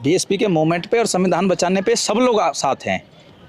BSP के movement पे और संविधान बचाने पे सब लोग साथ हैं,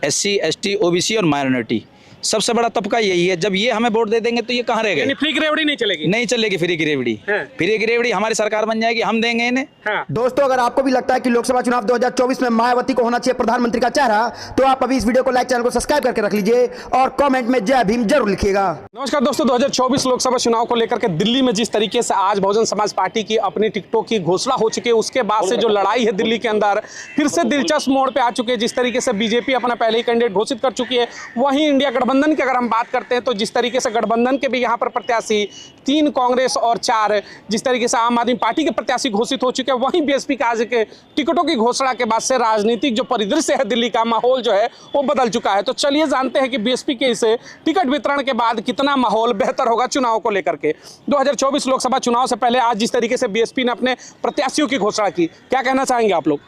एससी, एसटी, ओबीसी और माइनॉरिटी। सबसे बड़ा तबका यही है। जब ये हमें वोट दे देंगे तो ये कहाँ रह गए? फ्री गिरेवड़ी नहीं चलेगी, नहीं चलेगी फ्री गिरेवड़ी। फ्री गिरेवड़ी हमारी सरकार बन जाएगी, हम देंगे इन्हें। दोस्तों, अगर आपको भी लगता है कि लोकसभा चुनाव 2024 में मायावती को होना चाहिए प्रधानमंत्री का चेहरा, तो आप अभी इस वीडियो को लाइक, चैनल को सब्सक्राइब करके रख लीजिए और कमेंट में जय भीम जरूर लिखिएगा। नमस्कार दोस्तों, 2024 लोकसभा चुनाव को लेकर के दिल्ली में जिस तरीके से आज बहुजन समाज पार्टी की अपनी टिकटों की घोषणा हो चुकी है, उसके बाद से जो लड़ाई है दिल्ली के अंदर फिर से दिलचस्प मोड़ पे आ चुकी है। जिस तरीके से बीजेपी अपना पहले ही कैंडिडेट घोषित कर चुकी है, वहीं इंडिया गठबंधन की अगर हम बात करते हैं तो जिस तरीके से गठबंधन के भी यहाँ पर प्रत्याशी 3 कांग्रेस और 4 जिस तरीके से आम आदमी पार्टी के प्रत्याशी घोषित हो चुके हैं, वहीं बीएसपी के आज के टिकटों की घोषणा के बाद से राजनीतिक जो परिदृश्य है दिल्ली का, माहौल जो है वो बदल चुका है। तो चलिए जानते हैं कि बीएसपी के इस टिकट वितरण के बाद कितना माहौल बेहतर होगा चुनाव को लेकर के। 2024 लोकसभा चुनाव से पहले आज जिस तरीके से बीएसपी ने अपने प्रत्याशियों की घोषणा की, क्या कहना चाहेंगे आप लोग?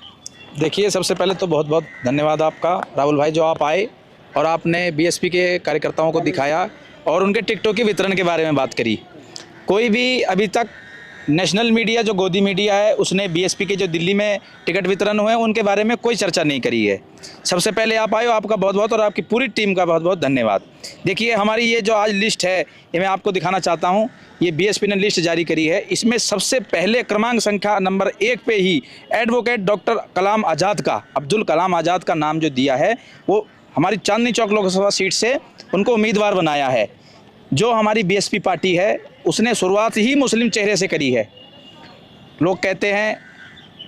देखिए, सबसे पहले तो बहुत बहुत धन्यवाद आपका राहुल भाई, जो आप आए और आपने बीएसपी के कार्यकर्ताओं को दिखाया और उनके टिकटों के वितरण के बारे में बात करी। कोई भी अभी तक नेशनल मीडिया, जो गोदी मीडिया है, उसने बीएसपी के जो दिल्ली में टिकट वितरण हुए उनके बारे में कोई चर्चा नहीं करी है। सबसे पहले आप आए हो, आपका बहुत बहुत और आपकी पूरी टीम का बहुत बहुत धन्यवाद। देखिए, हमारी ये जो आज लिस्ट है ये मैं आपको दिखाना चाहता हूँ। ये बीएसपी ने लिस्ट जारी करी है। इसमें सबसे पहले क्रमांक संख्या नंबर 1 पे ही एडवोकेट डॉक्टर कलाम आज़ाद का, अब्दुल कलाम आज़ाद का नाम जो दिया है, वो हमारी चांदनी चौक लोकसभा सीट से उनको उम्मीदवार बनाया है। जो हमारी बीएसपी पार्टी है उसने शुरुआत ही मुस्लिम चेहरे से करी है। लोग कहते हैं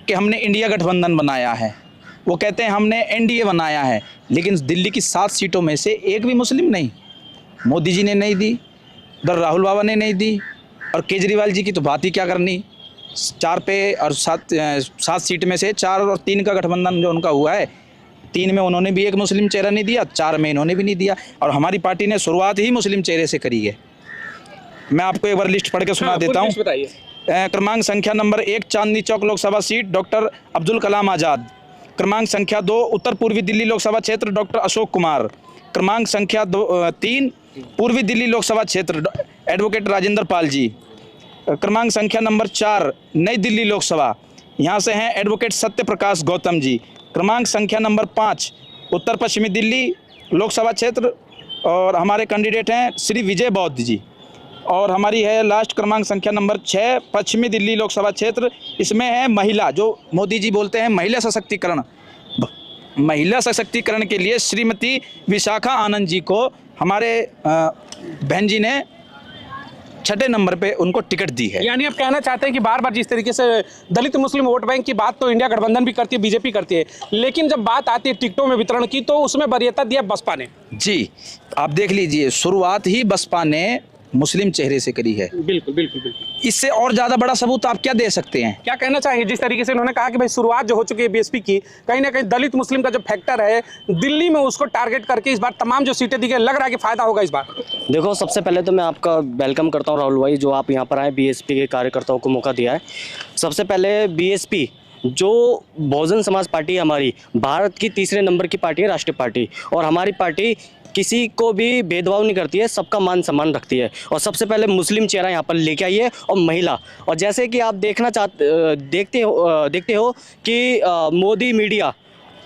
कि हमने इंडिया गठबंधन बनाया है, वो कहते हैं हमने एनडीए बनाया है, लेकिन दिल्ली की 7 सीटों में से एक भी मुस्लिम नहीं। मोदी जी ने नहीं दी, उधर राहुल बाबा ने नहीं दी, और केजरीवाल जी की तो बात ही क्या करनी। 4 पे और 7 सीट में से 4 और 3 का गठबंधन जो उनका हुआ है, 3 में उन्होंने भी एक मुस्लिम चेहरा नहीं दिया, 4 में इन्होंने भी नहीं दिया, और हमारी पार्टी ने शुरुआत ही मुस्लिम चेहरे से करी है। मैं आपको एक बार लिस्ट पढ़ के सुना देता हूँ। क्रमांक संख्या number 1 Chandni Chowk Lok Sabha seat doctor Abdul Kalam Azad. क्रमांक संख्या 2 उत्तर पूर्वी दिल्ली लोकसभा क्षेत्र डॉक्टर अशोक कुमार। क्रमांक संख्या 3 पूर्वी दिल्ली लोकसभा क्षेत्र एडवोकेट राजेंद्र पाल जी। क्रमांक संख्या नंबर 4 नई दिल्ली लोकसभा, यहाँ से हैं एडवोकेट सत्य प्रकाश गौतम जी। क्रमांक संख्या नंबर 5 उत्तर पश्चिमी दिल्ली लोकसभा क्षेत्र, और हमारे कैंडिडेट हैं श्री विजय बौद्ध जी। और हमारी है लास्ट क्रमांक संख्या नंबर 6 पश्चिमी दिल्ली लोकसभा क्षेत्र, इसमें है महिला, जो मोदी जी बोलते हैं महिला सशक्तिकरण। महिला सशक्तिकरण के लिए श्रीमती विशाखा आनंद जी को हमारे बहन जी ने 6 नंबर पे उनको टिकट दी है। यानी आप कहना चाहते हैं कि बार बार जिस तरीके से दलित मुस्लिम वोट बैंक की बात तो इंडिया गठबंधन भी करती है, बीजेपी करती है, लेकिन जब बात आती है टिकटों में वितरण की तो उसमें वरीयता दिया बसपा ने। जी, आप देख लीजिए, शुरुआत ही बसपा ने मुस्लिम चेहरे से करी है। बिल्कुल बिल्कुल बिल्कुल। इससे और ज्यादा बड़ा सबूत आप क्या दे सकते हैं? क्या कहना चाहेंगे जिस तरीके से उन्होंने कहा कि भाई शुरुआत जो हो चुकी है बीएसपी की, कहीं ना कहीं दलित मुस्लिम का जो फैक्टर है दिल्ली में, उसको टारगेट करके इस बार तमाम जो सीटें दी गई, लग रहा है कि फायदा होगा इस बार? देखो, सबसे पहले तो मैं आपका वेलकम करता हूँ राहुल भाई, जो आप यहाँ पर आए, बीएसपी के कार्यकर्ताओं को मौका दिया है। सबसे पहले बीएसपी जो बहुजन समाज पार्टी हमारी भारत की 3रे नंबर की पार्टी है, राष्ट्रीय पार्टी, और हमारी पार्टी किसी को भी भेदभाव नहीं करती है, सबका मान सम्मान रखती है। और सबसे पहले मुस्लिम चेहरा यहाँ पर लेके आई है, और महिला। और जैसे कि आप देखते हो कि मोदी मीडिया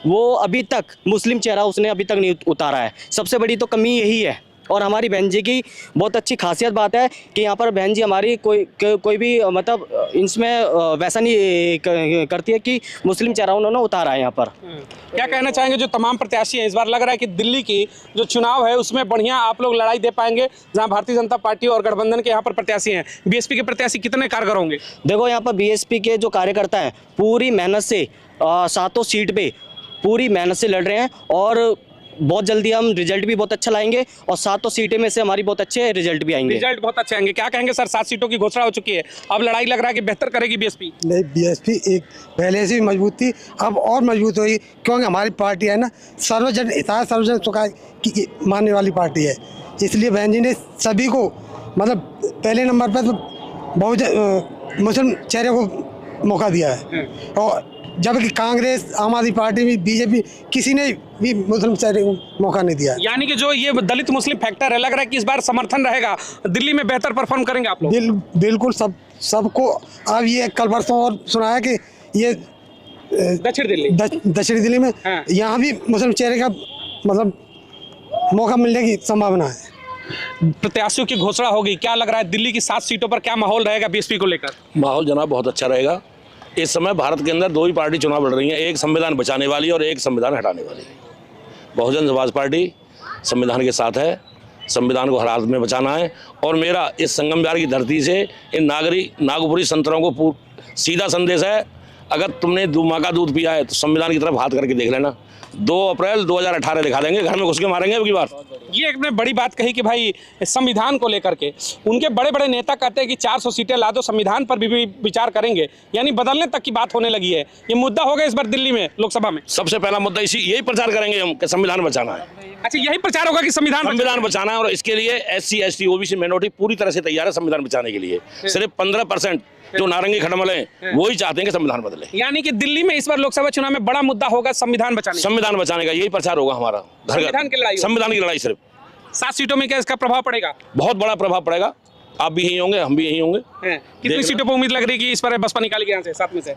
वो अभी तक मुस्लिम चेहरा उसने अभी तक नहीं उतारा है। सबसे बड़ी तो कमी यही है। और हमारी बहन जी की बहुत अच्छी खासियत बात है कि यहाँ पर बहन जी हमारी कोई भी मतलब इसमें वैसा नहीं करती है कि मुस्लिम चेहरा उन्होंने उतारा है यहाँ पर। क्या कहना चाहेंगे जो तमाम प्रत्याशी हैं, इस बार लग रहा है कि दिल्ली की जो चुनाव है उसमें बढ़िया आप लोग लड़ाई दे पाएंगे, जहाँ भारतीय जनता पार्टी और गठबंधन के यहाँ पर प्रत्याशी हैं, बीएसपी के प्रत्याशी कितने कारगर होंगे? देखो, यहाँ पर बीएसपी के जो कार्यकर्ता हैं पूरी मेहनत से 7 सीट पे पूरी मेहनत से लड़ रहे हैं, और बहुत जल्दी हम रिजल्ट भी बहुत अच्छा लाएंगे, और 7 सीटें में से हमारी बहुत अच्छे रिजल्ट भी आएंगे। रिजल्ट बहुत अच्छे आएंगे। क्या कहेंगे सर, 7 सीटों की घोषणा हो चुकी है, अब लड़ाई लग रहा है कि बेहतर करेगी बीएसपी? नहीं, बीएसपी एक पहले से भी मजबूत थी, अब और मजबूत हुई, क्योंकि हमारी पार्टी है ना सर्वजन हिताय सर्वजन सुखाय की मानने वाली पार्टी है। इसलिए बहन जी ने सभी को, मतलब पहले नंबर पर तो बहुत मुस्लिम चेहरे को मौका दिया है, और जबकि कांग्रेस, आम आदमी पार्टी भी, बीजेपी, किसी ने भी मुस्लिम चेहरे को मौका नहीं दिया। यानी कि जो ये दलित मुस्लिम फैक्टर है, लग रहा है कि इस बार समर्थन रहेगा, दिल्ली में बेहतर परफॉर्म करेंगे आप लोग? बिल्कुल सबको। अब ये कल परसों और सुना है कि ये दक्षिण दिल्ली दक्षिणी दिल्ली में हाँ। यहाँ भी मुस्लिम चेहरे का मतलब मौका मिलने की संभावना है। प्रत्याशियों की घोषणा होगी, क्या लग रहा है दिल्ली की 7 सीटों पर क्या माहौल रहेगा बीएसपी को लेकर? माहौल जनाब बहुत अच्छा रहेगा। इस समय भारत के अंदर 2 ही पार्टी चुनाव लड़ रही हैं, एक संविधान बचाने वाली और एक संविधान हटाने वाली। बहुजन समाज पार्टी संविधान के साथ है, संविधान को हर हालत में बचाना है। और मेरा इस संगम बिहार की धरती से इन नागपुरी संतरों को सीधा संदेश है, अगर तुमने माँ का दूध पिया है तो संविधान की तरफ हाथ करके देख लेना। 2 अप्रैल 2018 दिखा देंगे, घर में घुस के मारेंगे अब की बार। ये एक बड़ी बात कही कि भाई संविधान को लेकर के उनके बड़े बड़े नेता कहते हैं कि 400 सीटें ला दो, संविधान पर भी विचार करेंगे, यानी बदलने तक की बात होने लगी है। ये मुद्दा होगा इस बार दिल्ली में लोकसभा में। सबसे पहला मुद्दा यही प्रचार करेंगे हम कि संविधान बचाना है। अच्छा, यही प्रचार होगा कि संविधान बचाना है। और इसके लिए SC ST OBC माइनॉरिटी पूरी तरह से तैयार है संविधान बचाने के लिए। सिर्फ 15% जो नारंगी खड़मल है वो ही चाहते हैं कि संविधान बदले। यानी कि दिल्ली में इस बार लोकसभा चुनाव में बड़ा मुद्दा होगा संविधान बचाने का, यही प्रचार होगा हमारा। संविधान की लड़ाई सिर्फ 7 सीटों में क्या इसका प्रभाव पड़ेगा? बहुत बड़ा प्रभाव पड़ेगा। आप भी यही होंगे, हम भी यही होंगे। कितनी सीटों पर उम्मीद लग रही है कि इस पर बसपा निकालेगी यहाँ से 7 में से?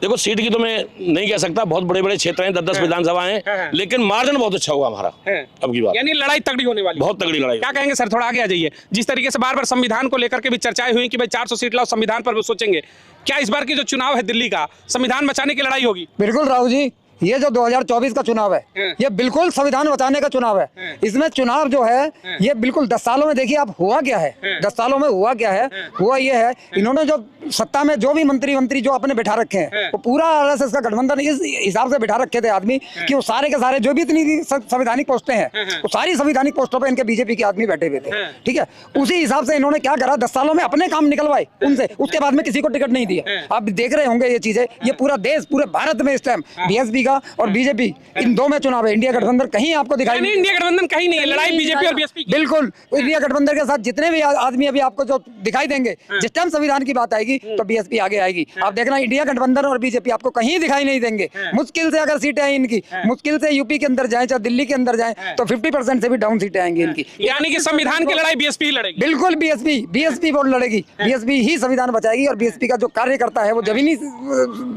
देखो, सीट की तो मैं नहीं कह सकता, बहुत बड़े बड़े क्षेत्र हैं, 10-10 विधानसभाएं हैं, लेकिन मार्जिन बहुत अच्छा होगा हमारा अब की बार। यानी लड़ाई तगड़ी होने वाली, बहुत तगड़ी लड़ाई। क्या कहेंगे सर, थोड़ा आगे आ जाइए। जिस तरीके से बार बार संविधान को लेकर के भी चर्चाएं हुई कि भाई 400 सीट लाओ, संविधान पर सोचेंगे, क्या इस बार की जो चुनाव है दिल्ली का संविधान बचाने की लड़ाई होगी? बिल्कुल राहुल जी, ये जो 2024 का चुनाव है ये बिल्कुल संविधान बचाने का चुनाव है। इसमें चुनाव जो है ये बिल्कुल 10 सालों में देखिए आप हुआ क्या है, 10 सालों में हुआ क्या है, हुआ ये है इन्होंने जो सत्ता में जो भी मंत्री जो अपने बिठा रखे हैं वो पूरा RSS का गठबंधन इस हिसाब से बिठा रखे थे आदमी कि वो सारे के सारे जो भी इतनी संवैधानिक पोस्टें हैं वो सारी संवैधानिक पोस्टों पर इनके बीजेपी के आदमी बैठे हुए थे। ठीक है, उसी हिसाब से इन्होंने क्या करा, 10 सालों में अपने काम निकलवाए उनसे, उसके बाद में किसी को टिकट नहीं दिया। आप देख रहे होंगे ये चीजें, ये पूरा देश, पूरे भारत में इस टाइम BSP का और बीजेपी इन 2 में चुनाव है। इंडिया गठबंधन कहीं आपको दिखाई नहीं, इंडिया गठबंधन कहीं नहीं है, लड़ाई बीजेपी और BSP की। बिल्कुल, इंडिया गठबंधन के साथ जितने भी आदमी अभी आपको जो दिखाई देंगे, जिस टाइम संविधान की बात आएगी तो BSP आगे आएगी। आप देखना इंडिया गठबंधन और बीजेपी आपको कहीं दिखाई नहीं देंगे। मुश्किल से अगर सीटें आई इनकी, मुश्किल से यूपी के अंदर जाए चाहे दिल्ली के अंदर जाए तो 50% से भी डाउन सीटें आएंगी इनकी। यानी कि संविधान की लड़ाई BSP ही लड़ेगी। बिल्कुल BSP बोल लड़ेगी, BSP ही संविधान बचाएगी। और BSP का जो कार्यकर्ता है वो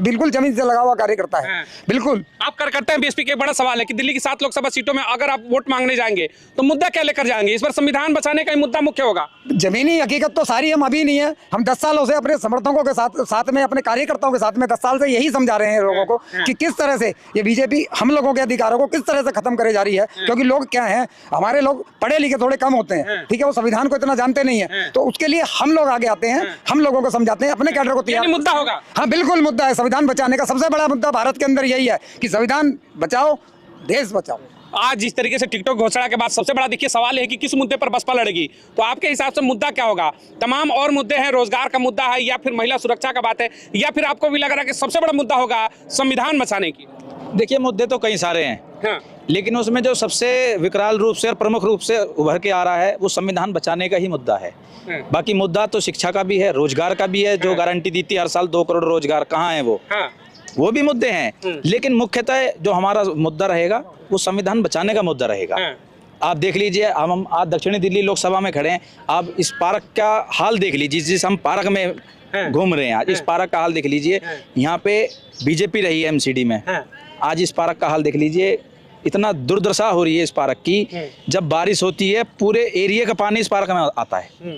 बिल्कुल जमीन से लगा हुआ कार्यकर्ता है। बिल्कुल आप करते हैं। BSP के बड़ा सवाल है कि दिल्ली की 7 लोकसभा सीटों में अगर आप वोट मांगने जाएंगे तो मुद्दा क्या लेकर जाएंगे? इस बार संविधान बचाने का ही मुद्दा मुख्य होगा। जमीनी हकीकत तो सारी हम अभी नहीं है, हम 10 सालों से अपने समर्थकों के साथ में अपने कार्यकर्ताओं के साथ में 10 साल से यही समझा रहे हैं लोगों को कि किस तरह से ये बीजेपी हम लोगों के अधिकारों को किस तरह से खत्म करे जा रही है। क्योंकि लोग क्या हैं, हमारे लोग पढ़े लिखे थोड़े कम होते हैं, ठीक है, वो संविधान को इतना जानते नहीं है, तो उसके लिए हम लोग आगे आते हैं, हम लोगों को समझाते हैं, अपने कैडर को तैयार। मुद्दा होगा, हाँ बिल्कुल मुद्दा है संविधान बचाने का। सबसे बड़ा मुद्दा भारत के अंदर यही है कि संविधान बचाओ, देश बचाओ। आज जिस तरीके से टिकटॉक घोषणा के बाद सबसे बड़ा देखिए सवाल है कि किस मुद्दे पर बसपा लड़ेगी, तो आपके हिसाब से मुद्दा क्या होगा? तमाम और मुद्दे हैं, रोजगार का मुद्दा है या फिर महिला सुरक्षा का बात है, या फिर आपको भी लग रहा है कि सबसे बड़ा मुद्दा होगा संविधान बचाने की? देखिए, मुद्दे तो कई सारे हैं, लेकिन उसमें जो सबसे विकराल रूप से और प्रमुख रूप से उभर के आ रहा है वो संविधान बचाने का ही मुद्दा है। बाकी मुद्दा तो शिक्षा का भी है, रोजगार का भी है, जो गारंटी दी थी हर साल 2 करोड़ रोजगार, कहाँ है वो भी मुद्दे हैं। लेकिन मुख्यतः जो हमारा मुद्दा रहेगा वो संविधान बचाने का मुद्दा रहेगा। आप देख लीजिए, हम आज दक्षिणी दिल्ली लोकसभा में खड़े हैं, आप इस पार्क का हाल देख लीजिए, जिस हम पार्क में घूम रहे हैं आज, इस पार्क का हाल देख लीजिए। यहाँ पे बीजेपी रही है MCD में, आज इस पार्क का हाल देख लीजिए, इतना दुर्दशा हो रही है इस पार्क की। जब बारिश होती है पूरे एरिया का पानी इस पार्क में आता है।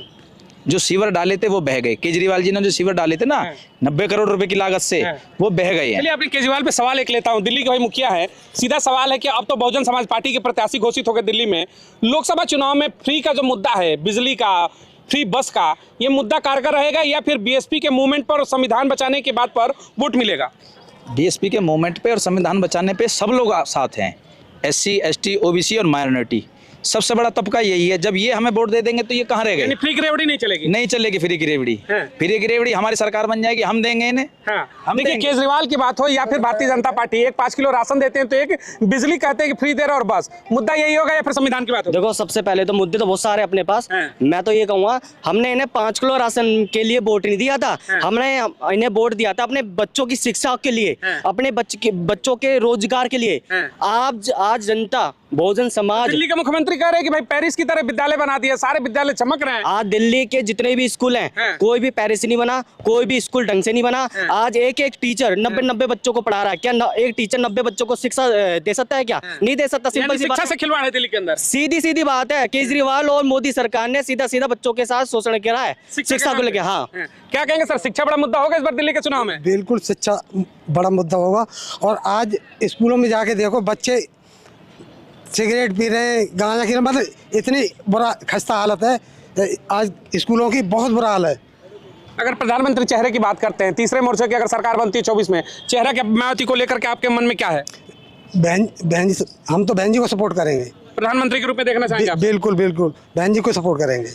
जो सीवर डाले थे वो बह गए, केजरीवाल जी ने जो सीवर डाले थे ना 90 करोड़ रुपए की लागत से, वो बह गए हैं। चलिए अपने केजरीवाल पे सवाल एक लेता हूं, दिल्ली के भाई मुखिया है, सीधा सवाल है कि अब तो बहुजन समाज पार्टी के प्रत्याशी घोषित हो गए दिल्ली में, लोकसभा चुनाव में फ्री का जो मुद्दा है, बिजली का, फ्री बस का, ये मुद्दा कारगर रहेगा या फिर BSP के मूवमेंट पर और संविधान बचाने के बाद पर वोट मिलेगा? BSP के मूवमेंट पे और संविधान बचाने पे सब लोग साथ हैं, SC ST OBC और माइनॉरिटी। सबसे बड़ा तबका यही है। जब ये हमें वोट दे देंगे तो ये कहाँ रह गए? फ्री की रेवड़ी नहीं चलेगी, नहीं चलेगी फ्री की रेवड़ी। फ्री की रेवड़ी हमारी सरकार बन जाएगी, हम देंगे इन्हें। हम देखिए, केजरीवाल की बात हो या फिर भारतीय जनता पार्टी, एक 5 किलो राशन देते हैं तो एक बिजली कहते हैं कि फ्री दे रहे और बस, मुद्दा यही होगा या फिर संविधान की बात होगी? देखो, सबसे पहले तो मुद्दे तो बहुत सारे अपने पास। मैं तो ये कहूँगा, हमने इन्हें 5 किलो राशन के लिए वोट नहीं दिया था, हमने इन्हें वोट दिया था अपने बच्चों की शिक्षा के लिए, अपने बच्चों के रोजगार के लिए। आज जनता बहुजन समाज दिल्ली के मुख्यमंत्री कह रहे हैं कि भाई पेरिस की तरह विद्यालय बना दिया, सारे विद्यालय चमक रहे हैं। आज दिल्ली के जितने भी स्कूल हैं, कोई भी पेरिस नहीं बना, कोई भी स्कूल ढंग से नहीं बना। आज एक एक टीचर 90 बच्चों को पढ़ा रहा है। क्या एक टीचर 90 बच्चों को शिक्षा दे सकता है? क्या नहीं दे सकता। सिंपल सी शिक्षा बात से खिलवाड़ है दिल्ली के अंदर। सीधी सीधी बात है। केजरीवाल और मोदी सरकार ने सीधा सीधा बच्चों के साथ शोषण करा है शिक्षा को लेकर। हाँ, क्या कहेंगे सर, शिक्षा बड़ा मुद्दा होगा इस बार दिल्ली के चुनाव में? बिल्कुल शिक्षा बड़ा मुद्दा होगा। और आज स्कूलों में जाके देखो, बच्चे सिगरेट पी रहे हैं, गांजा खा रहे हैं, मतलब इतनी बुरा खस्ता हालत है आज स्कूलों की, बहुत बुरा हाल है। अगर प्रधानमंत्री चेहरे की बात करते हैं, तीसरे मोर्चे की अगर सरकार बनती है 24 में, चेहरा क्या मायावती को लेकर के आपके मन में क्या है? बहन जी, हम तो बहन जी को सपोर्ट करेंगे। प्रधानमंत्री के रूप में देखना चाहेंगे आप? बिल्कुल बिल्कुल, बहन जी को सपोर्ट करेंगे।